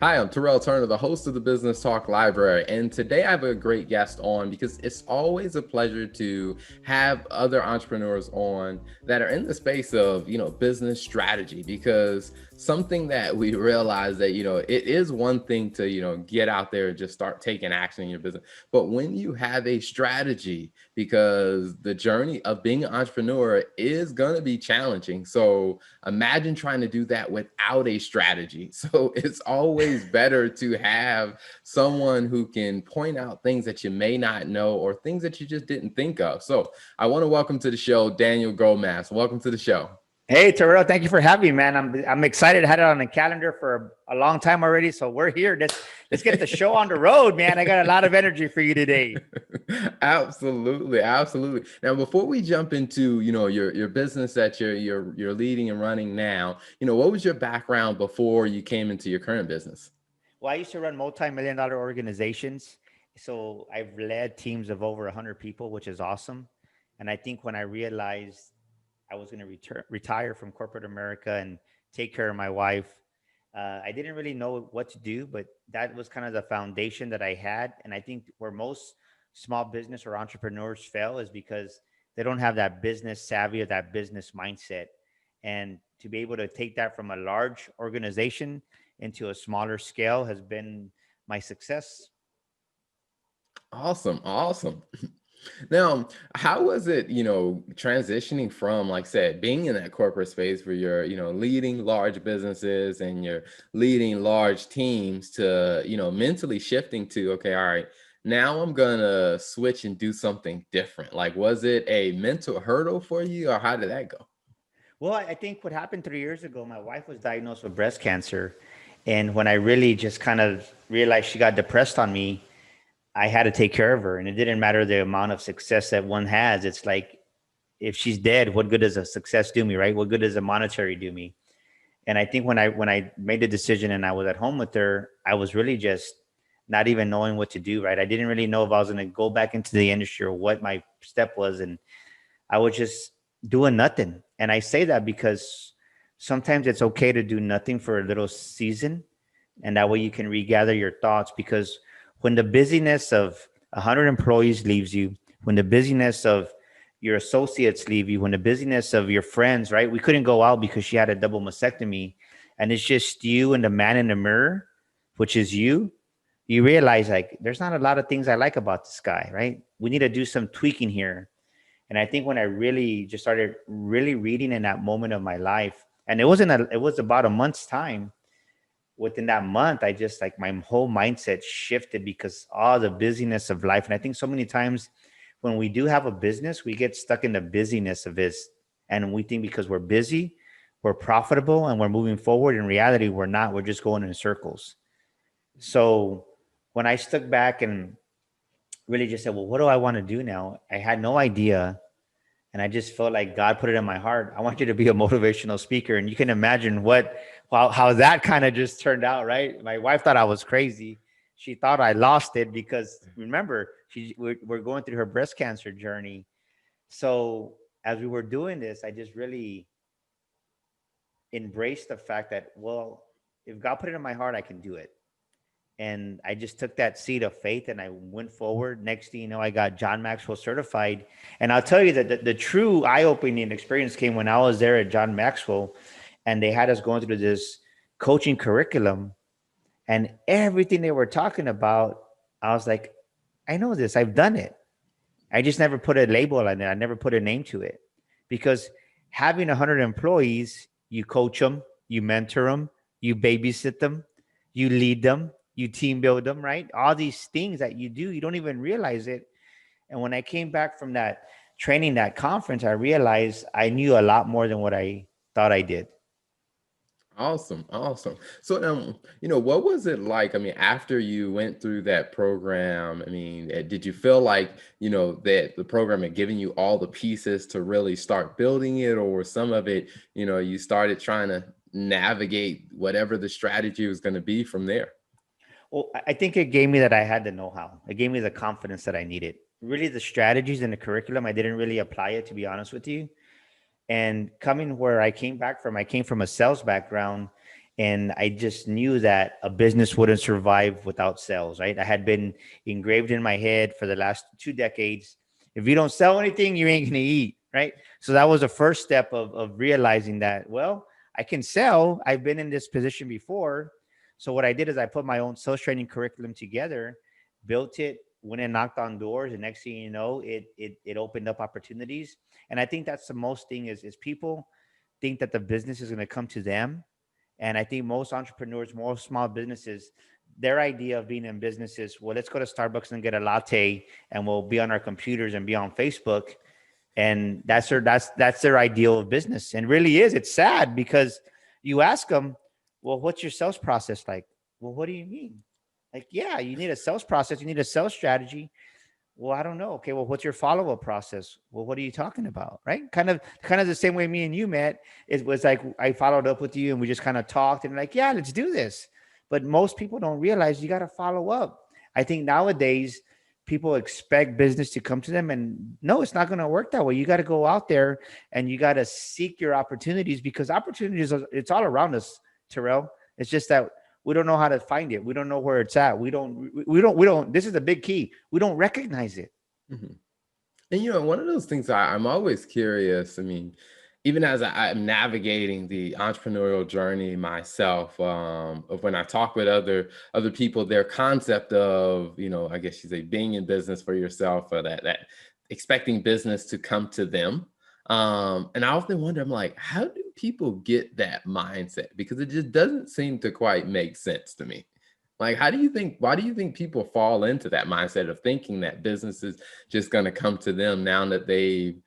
Hi, I'm Terrell Turner, the host of the Business Talk Library, and today I have a great guest on because it's always a pleasure to have other entrepreneurs on that are in the space of, business strategy, because something that we realize that, it is one thing to, get out there and just start taking action in your business. But when you have a strategy, because the journey of being an entrepreneur is going to be challenging. So imagine trying to do that without a strategy. So it's always better to have someone who can point out things that you may not know or things that you just didn't think of. So I want to welcome to the show Daniel Gomez. Welcome to the show. Hey Terrell, thank you for having me, man. I'm excited. I had it on the calendar for a long time already, so we're here. Let's get the show on the road, man. I got a lot of energy for you today. Absolutely, absolutely. Now, before we jump into your business that you're leading and running now, what was your background before you came into your current business? Well, I used to run multi-million dollar organizations, so I've led teams of over 100 people, which is awesome. And I think when I realized I was going to retire from corporate America and take care of my wife, I didn't really know what to do, but that was kind of the foundation that I had. And I think where most small business or entrepreneurs fail is because they don't have that business savvy or that business mindset. And to be able to take that from a large organization into a smaller scale has been my success. Awesome, awesome. Now, how was it, transitioning from, like I said, being in that corporate space where you're, leading large businesses and you're leading large teams to, mentally shifting to, okay, all right, now I'm gonna switch and do something different. Like, was it a mental hurdle for you, or how did that go? Well, I think what happened 3 years ago, my wife was diagnosed with breast cancer. And when I really just kind of realized she got depressed on me, I had to take care of her. And it didn't matter the amount of success that one has. It's like, if she's dead, what good does a success do me, right? What good does a monetary do me? And I think when I made the decision and I was at home with her, I was really just not even knowing what to do, right? I didn't really know if I was going to go back into the industry or what my step was. And I was just doing nothing. And I say that because sometimes it's okay to do nothing for a little season. And that way you can regather your thoughts. Because when the busyness of 100 employees leaves you, when the busyness of your associates leave you, when the busyness of your friends, right? We couldn't go out because she had a double mastectomy. And it's just you and the man in the mirror, which is you. You realize like there's not a lot of things I like about this guy, right? We need to do some tweaking here. And I think when I really just started really reading in that moment of my life, and it was about a month's time. Within that month, I just like my whole mindset shifted because all the busyness of life. And I think so many times when we do have a business, we get stuck in the busyness of this. And we think because we're busy, we're profitable and we're moving forward. In reality, we're not. We're just going in circles. So when I stuck back and really just said, well, what do I want to do now? I had no idea. And I just felt like God put it in my heart. I want you to be a motivational speaker. And you can imagine how that kind of just turned out, right? My wife thought I was crazy. She thought I lost it because remember, we're going through her breast cancer journey. So as we were doing this, I just really embraced the fact that, well, if God put it in my heart, I can do it. And I just took that seed of faith and I went forward. Next thing you know, I got John Maxwell certified. And I'll tell you that the true eye-opening experience came when I was there at John Maxwell and they had us going through this coaching curriculum and everything they were talking about. I was like, I know this, I've done it. I just never put a label on it. I never put a name to it because having 100 employees, you coach them, you mentor them, you babysit them, you lead them, you team build them, right? All these things that you do, you don't even realize it. And when I came back from that training, that conference, I realized I knew a lot more than what I thought I did. Awesome, awesome. So, what was it like? I mean, after you went through that program, I mean, did you feel like, that the program had given you all the pieces to really start building it, or some of it, you started trying to navigate whatever the strategy was going to be from there? Well, I think it gave me that I had the know-how. It gave me the confidence that I needed. Really, the strategies and the curriculum, I didn't really apply it, to be honest with you. And coming where I came from a sales background. And I just knew that a business wouldn't survive without sales, right? I had been engraved in my head for the last 2 decades. If you don't sell anything, you ain't gonna eat, right? So that was the first step of realizing that, well, I can sell. I've been in this position before. So what I did is I put my own sales training curriculum together, built it, went and knocked on doors, and next thing you know, it opened up opportunities. And I think that's the most thing is people think that the business is gonna come to them. And I think most entrepreneurs, most small businesses, their idea of being in business is, well, let's go to Starbucks and get a latte, and we'll be on our computers and be on Facebook. And that's their ideal of business. And really is. It's sad because you ask them, well, what's your sales process like? Well, what do you mean? Like, yeah, you need a sales process, you need a sales strategy. Well, I don't know. Okay, well, what's your follow-up process? Well, what are you talking about? Right? Kind of the same way me and you met. It was like I followed up with you and we just kind of talked and like, yeah, let's do this. But most people don't realize you got to follow up. I think nowadays people expect business to come to them, and no, it's not going to work that way. You got to go out there and you got to seek your opportunities, because opportunities it's all around us, Terrell. It's just that we don't know how to find it. We don't know where it's at. We don't. This is a big key. We don't recognize it. Mhm. And one of those things I'm always curious. I mean, even as I'm navigating the entrepreneurial journey myself, of when I talk with other people, their concept of, I guess you say, being in business for yourself, or that expecting business to come to them. And I often wonder, I'm like, how do people get that mindset? Because it just doesn't seem to quite make sense to me. Like, why do you think people fall into that mindset of thinking that business is just going to come to them now that they've,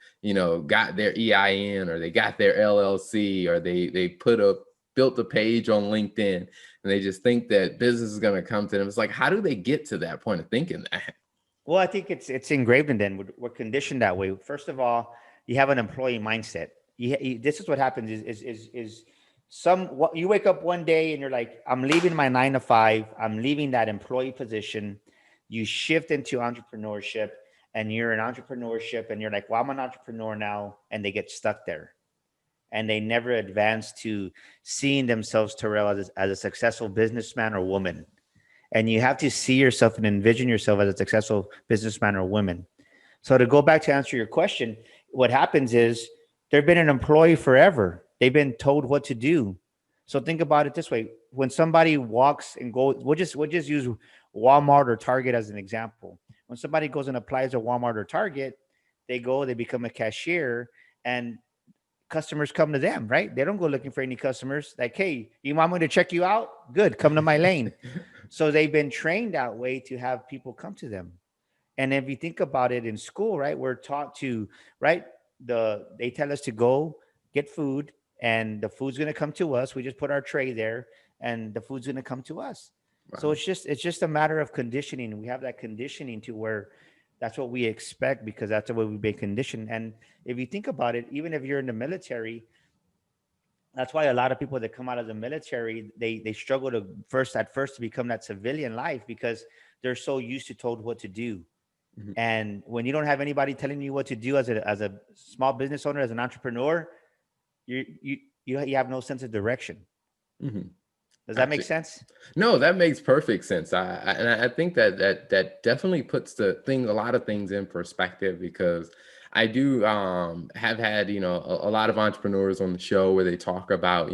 got their EIN, or they got their LLC, or they built a page on LinkedIn, and they just think that business is going to come to them? It's like, how do they get to that point of thinking that? Well, I think it's engraved in them. We're conditioned that way. First of all, you have an employee mindset. This is what happens is you wake up one day and you're like, I'm leaving my 9 to 5. I'm leaving that employee position. You shift into entrepreneurship, and you're in entrepreneurship, and you're like, well, I'm an entrepreneur now, and they get stuck there, and they never advance to seeing themselves, Terrell, as a successful businessman or woman. And you have to see yourself and envision yourself as a successful businessman or woman. So to go back to answer your question, what happens is they've been an employee forever. They've been told what to do. So think about it this way: when somebody walks and goes, we'll just use Walmart or Target as an example. When somebody goes and applies at Walmart or Target, they become a cashier, and customers come to them, right? They don't go looking for any customers. Like, hey, you want me to check you out? Good, come to my lane. So they've been trained that way to have people come to them. And if you think about it in school, right, we're taught to, right, they tell us to go get food, and the food's gonna come to us. We just put our tray there, and the food's gonna come to us. So Wow. it's just a matter of conditioning. We have that conditioning to where that's what we expect, because that's the way we've been conditioned. And if you think about it, even if you're in the military, that's why a lot of people that come out of the military, they struggle at first to become that civilian life, because they're so used to told what to do. Mhm. And when you don't have anybody telling you what to do as a small business owner, as an entrepreneur, you have no sense of direction. Mhm. Does that make Absolutely. sense? No, that makes perfect sense. And I think that definitely puts a lot of things in perspective, because I do have had, a lot of entrepreneurs on the show where they talk about,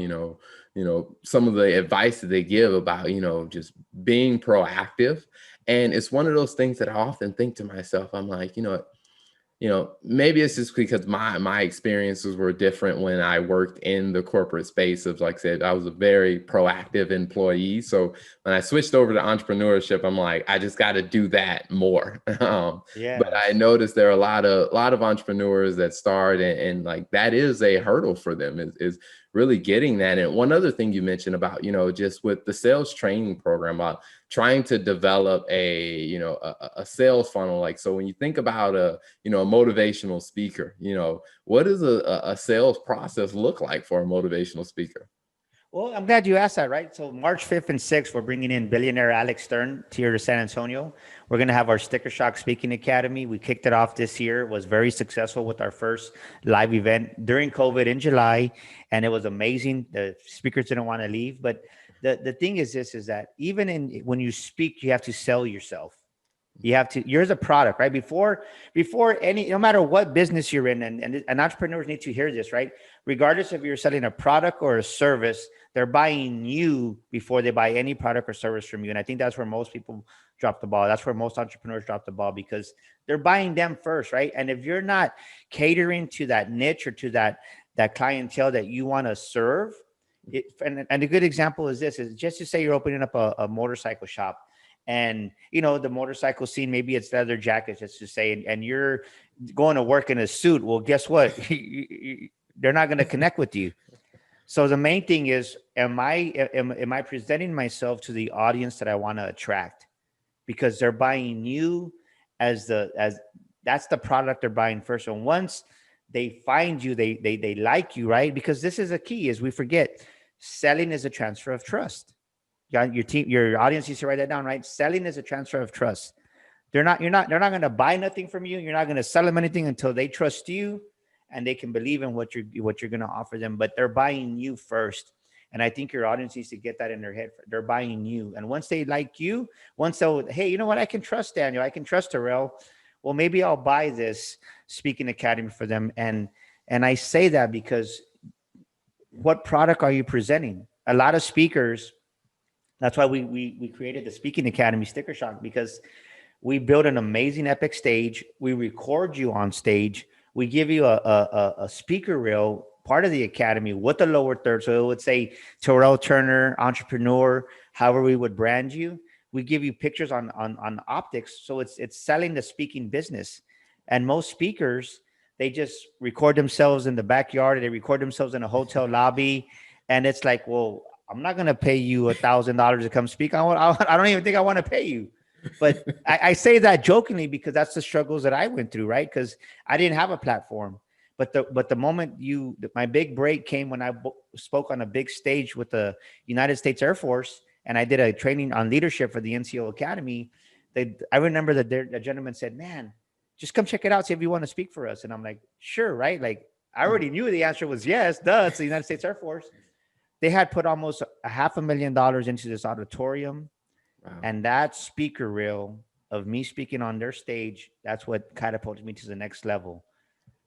some of the advice that they give about, just being proactive. And it's one of those things that I often think to myself, I'm like, maybe it's just because my experiences were different when I worked in the corporate space. Of, like I said, I was a very proactive employee. So when I switched over to entrepreneurship, I'm like, I just got to do that more. But I Yes. noticed there are a lot of entrepreneurs that start, and like that is a hurdle for them, is really getting that. And one other thing you mentioned about, just with the sales training program, about trying to develop a sales funnel. Like, so when you think about a motivational speaker, what does a sales process look like for a motivational speaker? Well, I'm glad you asked that, right? So March 5th and 6th, we're bringing in billionaire Alex Stern here to San Antonio. We're going to have our Sticker Shock Speaking Academy. We kicked it off this year. It was very successful with our first live event during COVID in July, and it was amazing. The speakers didn't want to leave. But the thing is this, is that even when you speak, you have to sell yourself. You have to, you're the product, right? Before any, no matter what business you're in, and entrepreneurs need to hear this, right? Regardless if you're selling a product or a service, they're buying you before they buy any product or service from you. And I think that's where most people drop the ball. That's where most entrepreneurs drop the ball, because they're buying them first, right? And if you're not catering to that niche or to that clientele that you want to serve, and a good example is this, is just to say you're opening up a motorcycle shop, and the motorcycle scene, maybe it's leather jackets, just to say, and you're going to work in a suit. Well, guess what? They're not going to connect with you. So the main thing is, am I presenting myself to the audience that I want to attract? Because they're buying you as that's the product they're buying first. And once they find you, they like you, right? Because this is a key, is we forget, selling is a transfer of trust. Your team, your audience needs to write that down, right? Selling is a transfer of trust. They're not going to buy nothing from you. You're not going to sell them anything until they trust you and they can believe in what you're going to offer them. But they're buying you first. And I think your audience needs to get that in their head. They're buying you. And once they like you, once they'll, hey, you know what? I can trust Daniel. I can trust Terrell. Well, maybe I'll buy this speaking academy for them. And I say that because what product are you presenting? A lot of speakers, that's why we created the Speaking Academy Sticker Shock, because we build an amazing epic stage. We record you on stage. We give you a speaker reel, part of the academy, with the lower third. So it would say Terrell Turner, entrepreneur, however we would brand you. We give you pictures on optics. So it's selling the speaking business. And most speakers, they just record themselves in the backyard, or they record themselves in a hotel lobby. And it's like, well, I'm not going to pay you $1,000 to come speak. I don't even think I want to pay you. But I say that jokingly because that's the struggles that I went through, right? Because I didn't have a platform. But the moment my big break came when I spoke on a big stage with the United States Air Force, and I did a training on leadership for the NCO Academy. I remember that the gentleman said, "Man, just come check it out, see if you want to speak for us." And I'm like, "Sure, right?" Like, I already knew the answer was yes. Duh, it's the United States Air Force. They had put almost $500,000 into this auditorium. Wow. And that speaker reel of me speaking on their stage, that's what catapulted me to the next level.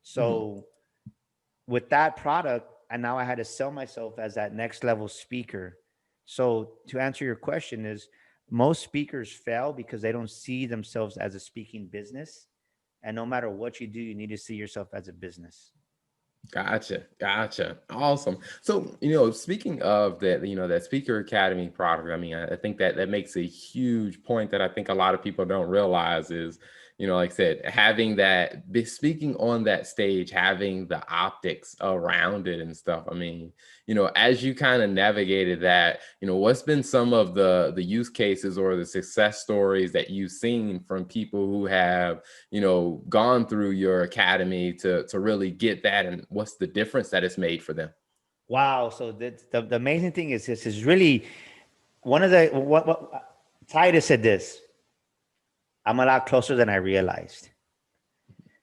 So with that product, and now I had to sell myself as that next level speaker. So to answer your question is, most speakers fail because they don't see themselves as a speaking business. And no matter what you do, you need to see yourself as a business. Gotcha. Awesome. So, speaking of that, that Speaker Academy product, I mean, I think that makes a huge point that I think a lot of people don't realize is, like I said, having speaking on that stage, having the optics around it and stuff. I mean, as you kind of navigated that, what's been some of the use cases or the success stories that you've seen from people who have, gone through your academy to really get that, and what's the difference that it's made for them? Wow. So the amazing thing is, this is really one of the, what Titus said this, I'm a lot closer than I realized.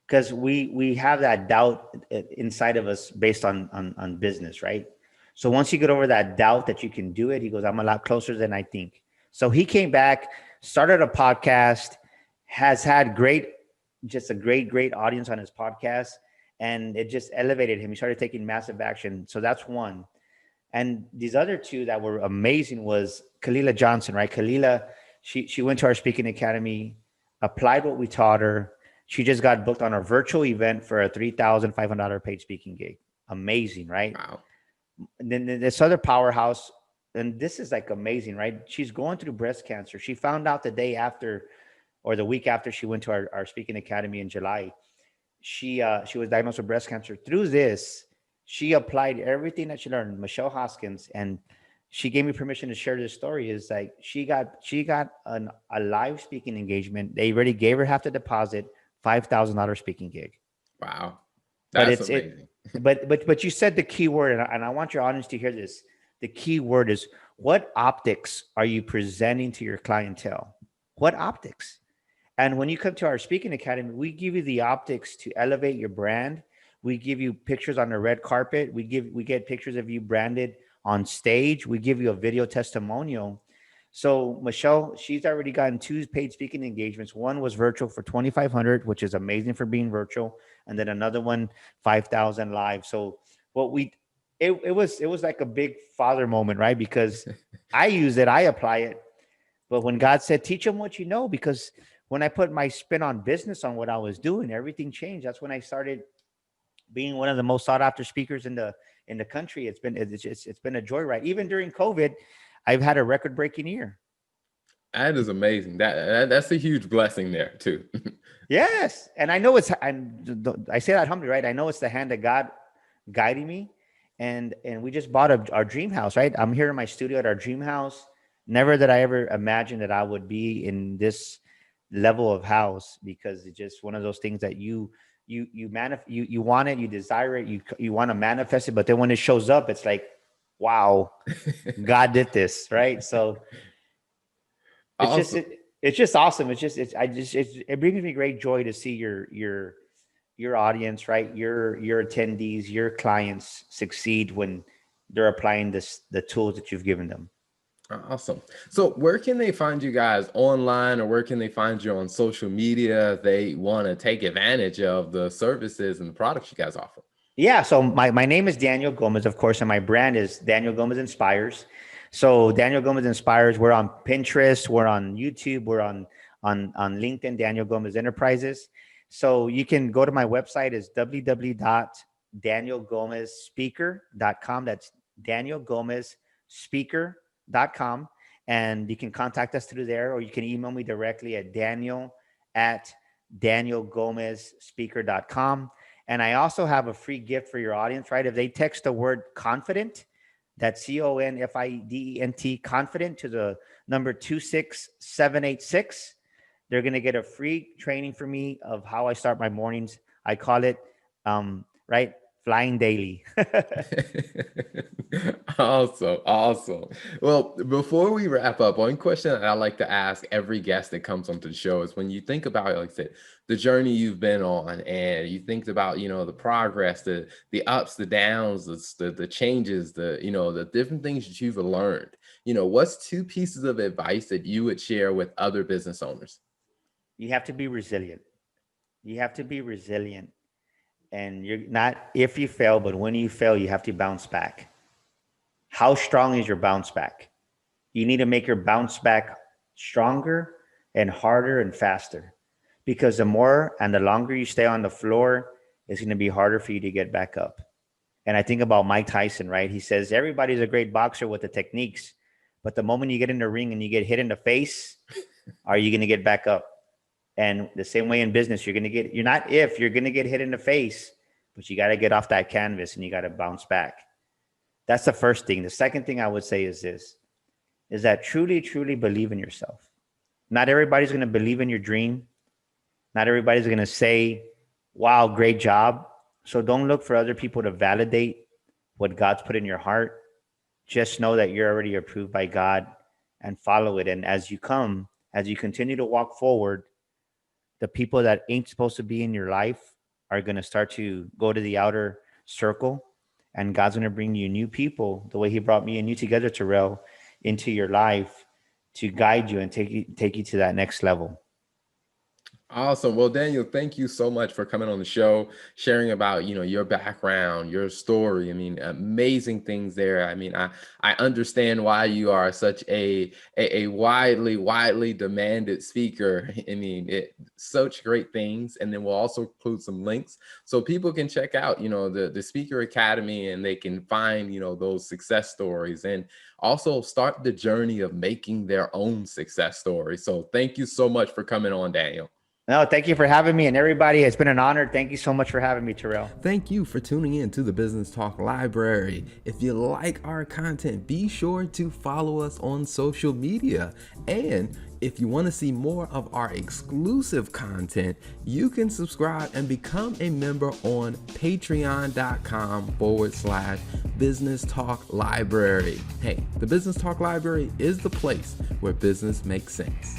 Because we have that doubt inside of us based on business, right? So once you get over that doubt that you can do it, he goes, I'm a lot closer than I think. So he came back, started a podcast, has had just a great audience on his podcast, and it just elevated him. He started taking massive action. So that's one. And these other two that were amazing was Kalila Johnson, right? Kalila, she went to our speaking academy, applied what we taught her. She just got booked on a virtual event for a $3,500 paid speaking gig. Amazing, right? Wow. And then this other powerhouse, and this is like amazing, right? She's going through breast cancer. She found out the day after or the week after she went to our speaking academy in July. She was diagnosed with breast cancer. Through this, she applied everything that she learned, Michelle Hoskins, and she gave me permission to share this story. Is like she got a live speaking engagement. They already gave her half the deposit, $5,000 speaking gig. Wow. But That's amazing. but you said the key word, and I want your audience to hear this. the key word is, what optics are you presenting to your clientele? What optics? And when you come to our speaking academy, we give you the optics to elevate your brand. We give you pictures on the red carpet. We get pictures of you branded on stage. We give you a video testimonial. So Michelle, she's already gotten 2 paid speaking engagements. One was virtual for 2,500, which is amazing for being virtual, and then another one 5,000 live. So what we it was like a big father moment, right? Because I use it, I apply it, but when God said, teach them what you know, because when I put my spin on business on what I was doing, everything changed. That's when I started being one of the most sought after speakers in the country. It's been a joyride. Even during COVID, I've had a record breaking year. That is amazing. That's a huge blessing there too. Yes, and I know I say that humbly, right? I know it's the hand of God guiding me, and we just bought our dream house, right? I'm here in my studio at our dream house. Never did I ever imagine that I would be in this level of house, because it's just one of those things that you want it, you desire it, you want to manifest it, but then when it shows up, it's like, wow, God did this, right? So it's just Awesome. it's just awesome. It brings me great joy to see your audience, right? Your attendees, your clients succeed when they're applying the tools that you've given them. Awesome. So where can they find you guys online, or where can they find you on social media if they want to take advantage of the services and the products you guys offer? Yeah. So my name is Daniel Gomez, of course, and my brand is Daniel Gomez Inspires. So Daniel Gomez Inspires. We're on Pinterest. We're on YouTube. We're on LinkedIn. Daniel Gomez Enterprises. So you can go to my website is www.danielgomezspeaker.com. That's danielgomezspeaker.com, and you can contact us through there, or you can email me directly at daniel@danielgomezspeaker.com. And I also have a free gift for your audience, right? If they text the word confident, that's CONFIDENT, confident, to the number 26786, they're going to get a free training from me of how I start my mornings. I call it, right, flying daily. Awesome. Awesome. Well, before we wrap up, one question that I like to ask every guest that comes onto the show is, when you think about, like I said, the journey you've been on, and you think about, the progress, the ups, the downs, the changes, the different things that you've learned, what's 2 pieces of advice that you would share with other business owners? You have to be resilient. You have to be resilient. And you're not, if you fail, but when you fail, you have to bounce back. How strong is your bounce back? You need to make your bounce back stronger and harder and faster, because the more and the longer you stay on the floor, it's going to be harder for you to get back up. And I think about Mike Tyson, right? He says everybody's a great boxer with the techniques, but the moment you get in the ring and you get hit in the face, are you going to get back up? And the same way in business, you're going to get hit in the face, but you got to get off that canvas and you got to bounce back. That's the first thing. The second thing I would say is this, is that truly, truly believe in yourself. Not everybody's going to believe in your dream. Not everybody's going to say, wow, great job. So don't look for other people to validate what God's put in your heart. Just know that you're already approved by God, and follow it. And as you continue to walk forward, the people that ain't supposed to be in your life are going to start to go to the outer circle, and God's going to bring you new people, the way he brought me and you together, Terrell, into your life to guide you and take you to that next level. Awesome. Well, Daniel, thank you so much for coming on the show, sharing about, your background, your story. I mean, amazing things there. I mean, I understand why you are such a widely demanded speaker. I mean, such great things. And then we'll also include some links so people can check out, the Speaker Academy, and they can find, those success stories, and also start the journey of making their own success story. So thank you so much for coming on, Daniel. No, thank you for having me, and everybody, it's been an honor. Thank you so much for having me, Terrell. Thank you for tuning in to the Business Talk Library. If you like our content, be sure to follow us on social media, and If you want to see more of our exclusive content, you can subscribe and become a member on patreon.com/Business Talk Library. Hey, the Business Talk Library is the place where business makes sense.